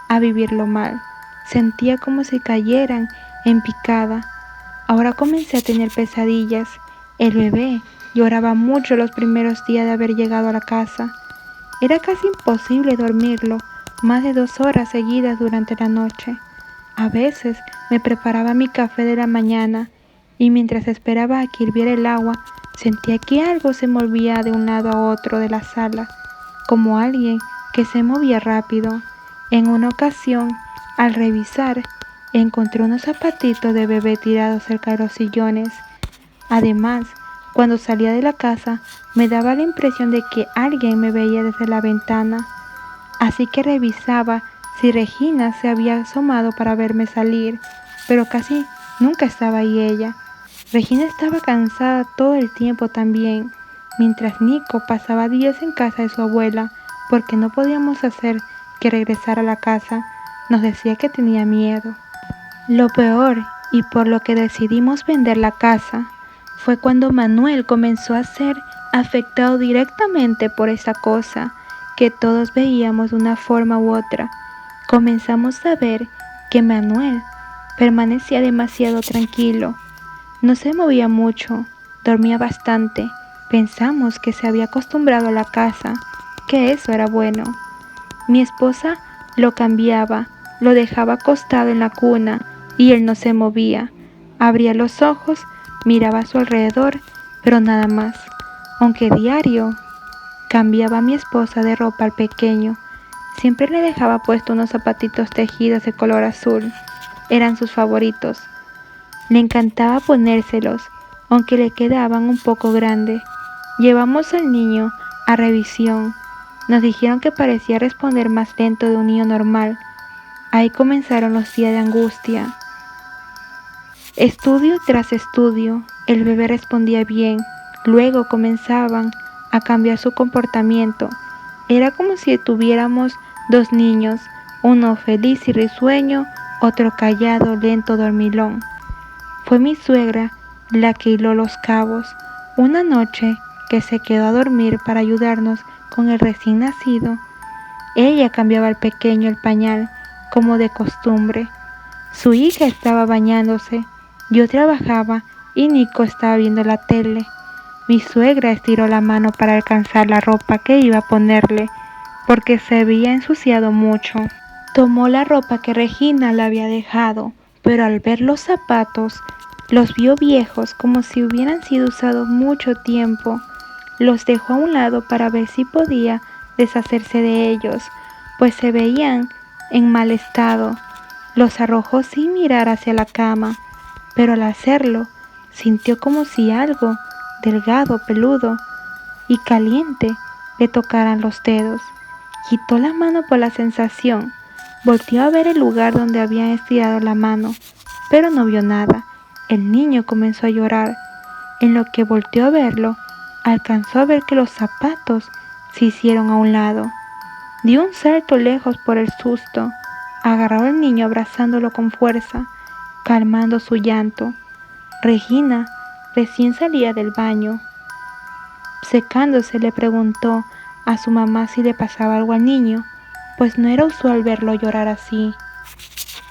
a vivirlo mal. Sentía como si cayeran en picada. Ahora comencé a tener pesadillas. El bebé lloraba mucho los primeros días de haber llegado a la casa. Era casi imposible dormirlo más de 2 horas seguidas durante la noche. A veces me preparaba mi café de la mañana y mientras esperaba a que hirviera el agua, sentía que algo se movía de un lado a otro de la sala, como alguien que se movía rápido. En una ocasión, al revisar, encontré unos zapatitos de bebé tirados cerca de los sillones. Además, cuando salía de la casa, me daba la impresión de que alguien me veía desde la ventana. Así que revisaba si Regina se había asomado para verme salir, pero casi nunca estaba ahí ella. Regina estaba cansada todo el tiempo también, mientras Nico pasaba días en casa de su abuela porque no podíamos hacer que regresara a la casa. Nos decía que tenía miedo. Lo peor, y por lo que decidimos vender la casa, fue cuando Manuel comenzó a ser afectado directamente por esa cosa que todos veíamos de una forma u otra. Comenzamos a ver que Manuel permanecía demasiado tranquilo. No se movía mucho, dormía bastante. Pensamos que se había acostumbrado a la casa, que eso era bueno. Mi esposa lo cambiaba, lo dejaba acostado en la cuna y él no se movía. Abría los ojos, miraba a su alrededor, pero nada más. Aunque diario cambiaba a mi esposa de ropa al pequeño, siempre le dejaba puesto unos zapatitos tejidos de color azul. Eran sus favoritos. Le encantaba ponérselos, aunque le quedaban un poco grandes. Llevamos al niño a revisión. Nos dijeron que parecía responder más lento de un niño normal. Ahí comenzaron los días de angustia. Estudio tras estudio, el bebé respondía bien. Luego comenzaban a cambiar su comportamiento. Era como si tuviéramos dos niños, uno feliz y risueño, otro callado, lento, dormilón. Fue mi suegra la que hiló los cabos. Una noche que se quedó a dormir para ayudarnos con el recién nacido, ella cambiaba al pequeño el pañal, como de costumbre. Su hija estaba bañándose, yo trabajaba y Nico estaba viendo la tele. Mi suegra estiró la mano para alcanzar la ropa que iba a ponerle, porque se había ensuciado mucho. Tomó la ropa que Regina le había dejado, pero al ver los zapatos, los vio viejos como si hubieran sido usados mucho tiempo. Los dejó a un lado para ver si podía deshacerse de ellos, pues se veían en mal estado. Los arrojó sin mirar hacia la cama, pero al hacerlo, sintió como si algo delgado, peludo y caliente le tocaran los dedos. Quitó la mano por la sensación, volteó a ver el lugar donde habían estirado la mano, pero no vio nada. El niño comenzó a llorar. En lo que volteó a verlo, alcanzó a ver que los zapatos se hicieron a un lado. Dio un salto lejos por el susto. Agarró al niño abrazándolo con fuerza, calmando su llanto. Regina recién salía del baño. Secándose, le preguntó a su mamá si le pasaba algo al niño, pues no era usual verlo llorar así.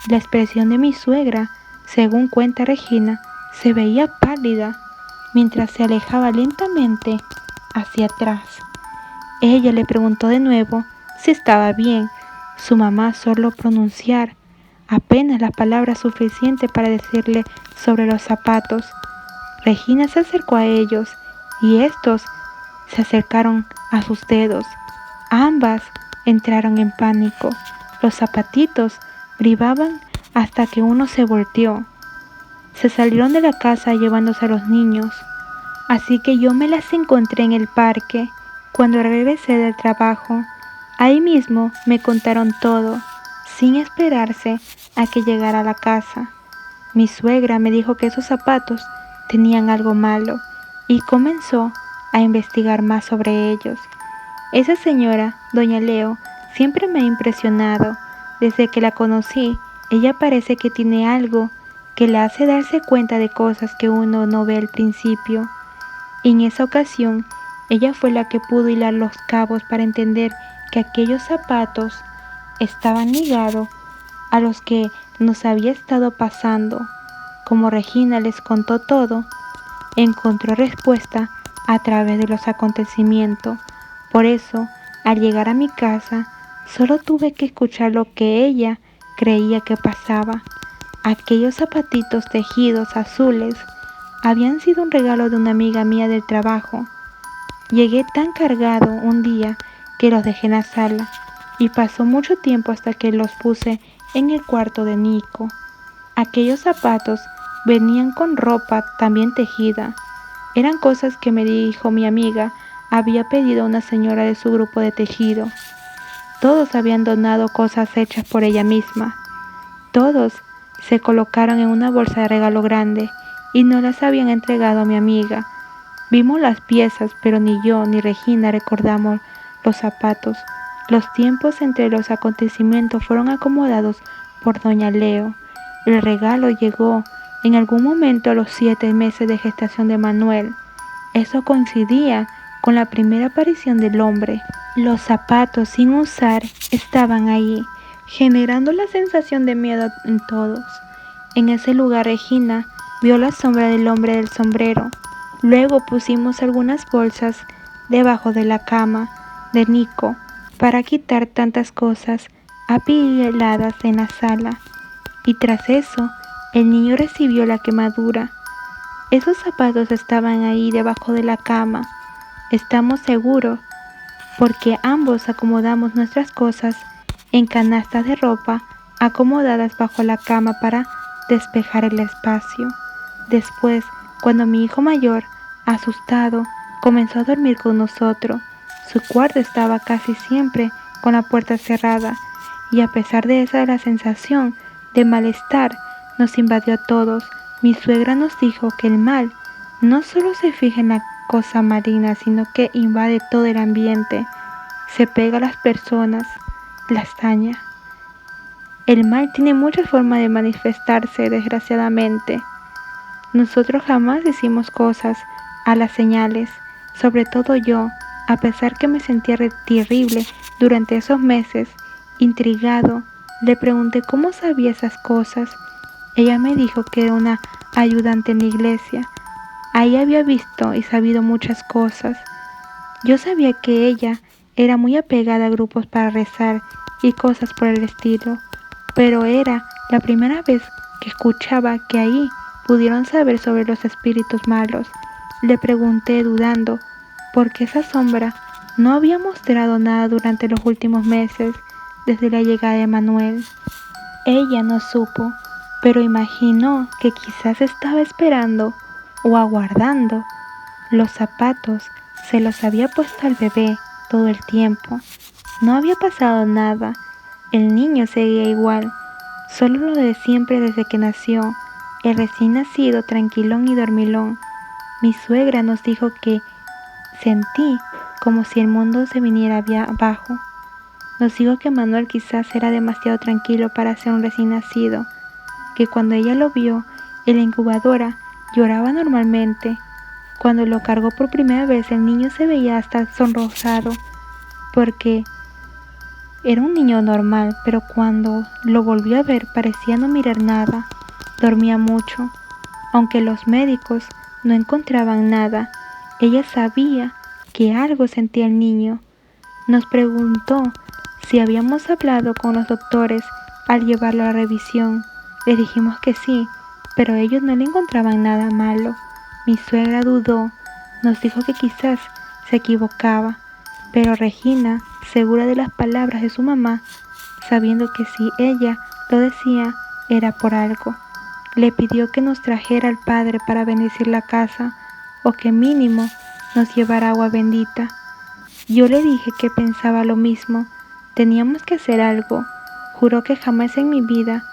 La expresión de mi suegra, según cuenta Regina, se veía pálida mientras se alejaba lentamente hacia atrás. Ella le preguntó de nuevo si estaba bien. Su mamá solo pronunciar apenas las palabras suficientes para decirle sobre los zapatos. Regina se acercó a ellos y estos se acercaron a sus dedos. Ambas entraron en pánico. Los zapatitos brillaban hasta que uno se volteó. Se salieron de la casa llevándose a los niños. Así que yo me las encontré en el parque cuando regresé del trabajo. Ahí mismo me contaron todo, sin esperarse a que llegara a la casa. Mi suegra me dijo que esos zapatos tenían algo malo y comenzó a investigar más sobre ellos. Esa señora, doña Leo, siempre me ha impresionado. Desde que la conocí, ella parece que tiene algo que le hace darse cuenta de cosas que uno no ve al principio. En esa ocasión, ella fue la que pudo hilar los cabos para entender que aquellos zapatos estaban ligados a los que nos había estado pasando. Como Regina les contó todo, encontró respuesta a través de los acontecimientos. Por eso, al llegar a mi casa, solo tuve que escuchar lo que ella creía que pasaba. Aquellos zapatitos tejidos azules habían sido un regalo de una amiga mía del trabajo. Llegué tan cargado un día que los dejé en la sala y pasó mucho tiempo hasta que los puse en el cuarto de Nico. Aquellos zapatos venían con ropa también tejida. Eran cosas que me dijo mi amiga había pedido una señora de su grupo de tejido. Todos habían donado cosas hechas por ella misma. Todos se colocaron en una bolsa de regalo grande y no las habían entregado a mi amiga. Vimos las piezas, pero ni yo ni Regina recordamos los zapatos. Los tiempos entre los acontecimientos fueron acomodados por doña Leo. El regalo llegó en algún momento a los 7 meses de gestación de Manuel. Eso coincidía con la primera aparición del hombre. Los zapatos sin usar estaban ahí, generando la sensación de miedo en todos. En ese lugar Regina vio la sombra del hombre del sombrero. Luego pusimos algunas bolsas debajo de la cama de Nico para quitar tantas cosas apiladas en la sala. Y tras eso, el niño recibió la quemadura. Esos zapatos estaban ahí debajo de la cama. Estamos seguros porque ambos acomodamos nuestras cosas en canastas de ropa acomodadas bajo la cama para despejar el espacio. Después, cuando mi hijo mayor, asustado, comenzó a dormir con nosotros, su cuarto estaba casi siempre con la puerta cerrada, y a pesar de esa la sensación de malestar nos invadió a todos. Mi suegra nos dijo que el mal no solo se fija en la cosa marina, sino que invade todo el ambiente, se pega a las personas, las daña. El mal tiene muchas formas de manifestarse, desgraciadamente. Nosotros jamás hicimos cosas a las señales, sobre todo yo, a pesar que me sentía terrible durante esos meses. Intrigado, le pregunté cómo sabía esas cosas. Ella me dijo que era una ayudante en la iglesia. Ahí había visto y sabido muchas cosas. Yo sabía que ella era muy apegada a grupos para rezar y cosas por el estilo, pero era la primera vez que escuchaba que ahí pudieron saber sobre los espíritus malos. Le pregunté dudando por qué esa sombra no había mostrado nada durante los últimos meses desde la llegada de Manuel. Ella no supo, pero imaginó que quizás estaba esperando o aguardando. Los zapatos se los había puesto al bebé todo el tiempo. No había pasado nada. El niño seguía igual, solo lo de siempre desde que nació, el recién nacido tranquilón y dormilón. Mi suegra nos dijo que sentí como si el mundo se viniera abajo. Nos dijo que Manuel quizás era demasiado tranquilo para ser un recién nacido, que cuando ella lo vio en la incubadora lloraba normalmente. Cuando lo cargó por primera vez el niño se veía hasta sonrosado, porque era un niño normal, pero cuando lo volvió a ver parecía no mirar nada. Dormía mucho. Aunque los médicos no encontraban nada, ella sabía que algo sentía el niño. Nos preguntó si habíamos hablado con los doctores al llevarlo a la revisión. Les dijimos que sí, pero ellos no le encontraban nada malo. Mi suegra dudó, nos dijo que quizás se equivocaba, pero Regina, segura de las palabras de su mamá, sabiendo que si ella lo decía era por algo, le pidió que nos trajera al padre para bendecir la casa, o que mínimo nos llevara agua bendita. Yo le dije que pensaba lo mismo, teníamos que hacer algo. Juró que jamás en mi vida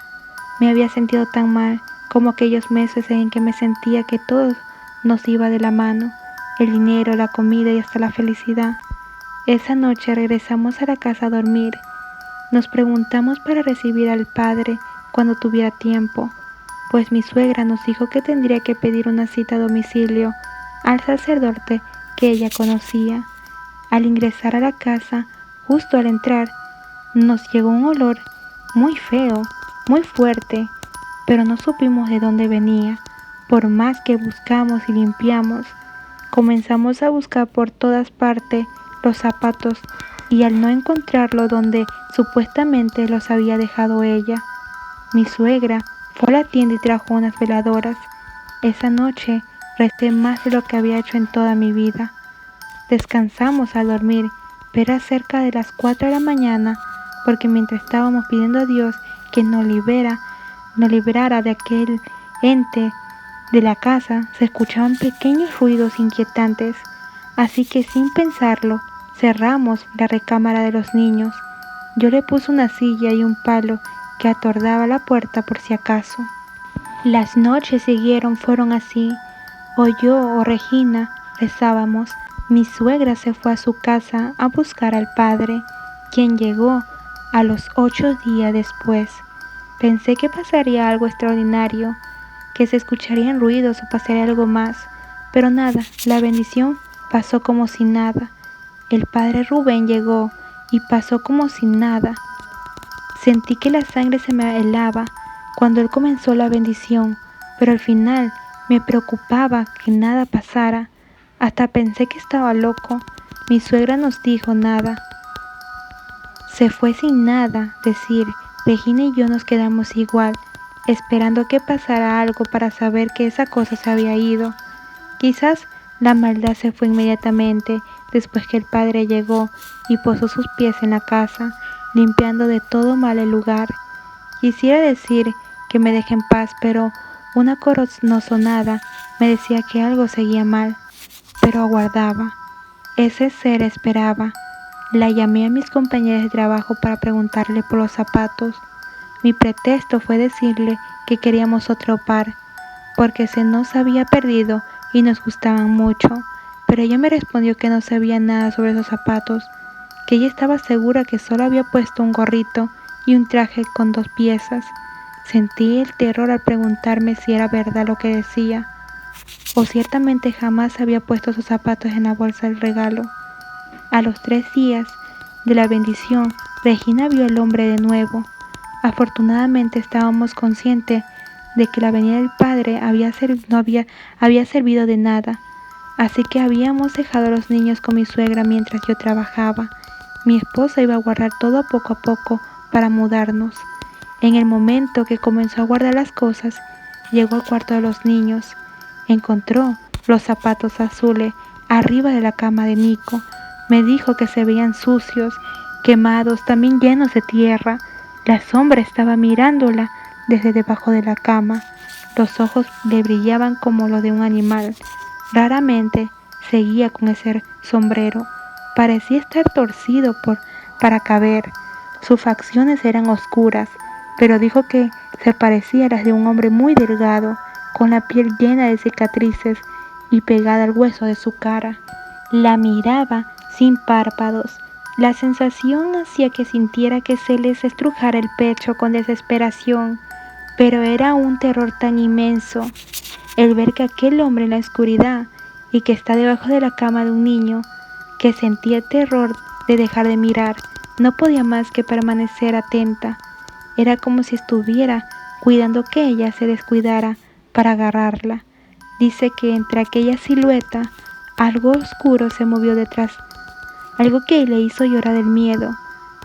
me había sentido tan mal como aquellos meses en que me sentía que todo nos iba de la mano, el dinero, la comida y hasta la felicidad. Esa noche regresamos a la casa a dormir. Nos preguntamos para recibir al padre cuando tuviera tiempo, pues mi suegra nos dijo que tendría que pedir una cita a domicilio al sacerdote que ella conocía. Al ingresar a la casa, justo al entrar, nos llegó un olor muy feo, muy fuerte, pero no supimos de dónde venía. Por más que buscamos y limpiamos, comenzamos a buscar por todas partes los zapatos y al no encontrarlo donde supuestamente los había dejado ella, mi suegra fue a la tienda y trajo unas veladoras. Esa noche recé más de lo que había hecho en toda mi vida. Descansamos al dormir, pero era cerca de las 4 de la mañana, porque mientras estábamos pidiendo a Dios que nos libera nos librara de aquel ente de la casa, se escuchaban pequeños ruidos inquietantes, así que sin pensarlo, cerramos la recámara de los niños. Yo le puse una silla y un palo que atordaba la puerta por si acaso. Las noches siguieron fueron así. O yo o Regina rezábamos. Mi suegra se fue a su casa a buscar al padre, quien llegó a los 8 días después. Pensé que pasaría algo extraordinario, que se escucharían ruidos o pasaría algo más, pero nada, la bendición pasó como si nada. El padre Rubén llegó y pasó como si nada. Sentí que la sangre se me helaba cuando él comenzó la bendición, pero al final me preocupaba que nada pasara. Hasta pensé que estaba loco. Mi suegra nos dijo nada. Se fue sin nada decir. Regina y yo nos quedamos igual, esperando que pasara algo para saber que esa cosa se había ido. Quizás la maldad se fue inmediatamente después que el padre llegó y posó sus pies en la casa, limpiando de todo mal el lugar. Quisiera decir que me deje en paz, pero una corazonada me decía que algo seguía mal, pero aguardaba. Ese ser esperaba. La llamé a mis compañeros de trabajo para preguntarle por los zapatos. Mi pretexto fue decirle que queríamos otro par, porque se nos había perdido y nos gustaban mucho, pero ella me respondió que no sabía nada sobre esos zapatos, que ella estaba segura que solo había puesto un gorrito y un traje con 2 piezas. Sentí el terror al preguntarme si era verdad lo que decía, o ciertamente jamás había puesto sus zapatos en la bolsa del regalo. A los 3 días de la bendición, Regina vio al hombre de nuevo. Afortunadamente estábamos conscientes de que la venida del padre no había servido de nada, así que habíamos dejado a los niños con mi suegra mientras yo trabajaba. Mi esposa iba a guardar todo poco a poco para mudarnos. En el momento que comenzó a guardar las cosas, llegó al cuarto de los niños. Encontró los zapatos azules arriba de la cama de Nico. Me dijo que se veían sucios, quemados, también llenos de tierra. La sombra estaba mirándola desde debajo de la cama. Los ojos le brillaban como los de un animal. Raramente seguía con ese sombrero. Parecía estar torcido para caber. Sus facciones eran oscuras, pero dijo que se parecía a las de un hombre muy delgado, con la piel llena de cicatrices y pegada al hueso de su cara. La miraba sin párpados. La sensación hacía que sintiera que se les estrujara el pecho con desesperación, pero era un terror tan inmenso el ver que aquel hombre en la oscuridad y que está debajo de la cama de un niño, que sentía el terror de dejar de mirar, no podía más que permanecer atenta. Era como si estuviera cuidando que ella se descuidara para agarrarla. Dice que entre aquella silueta algo oscuro se movió detrás, algo que le hizo llorar del miedo,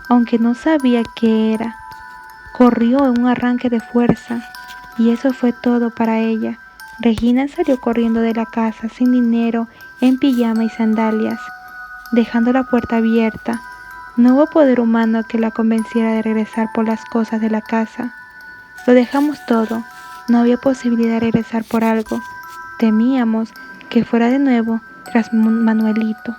aunque no sabía qué era. Corrió en un arranque de fuerza, y eso fue todo para ella. Regina salió corriendo de la casa sin dinero, en pijama y sandalias, dejando la puerta abierta. No hubo poder humano que la convenciera de regresar por las cosas de la casa. Lo dejamos todo, no había posibilidad de regresar por algo. Temíamos que fuera de nuevo tras Manuelito.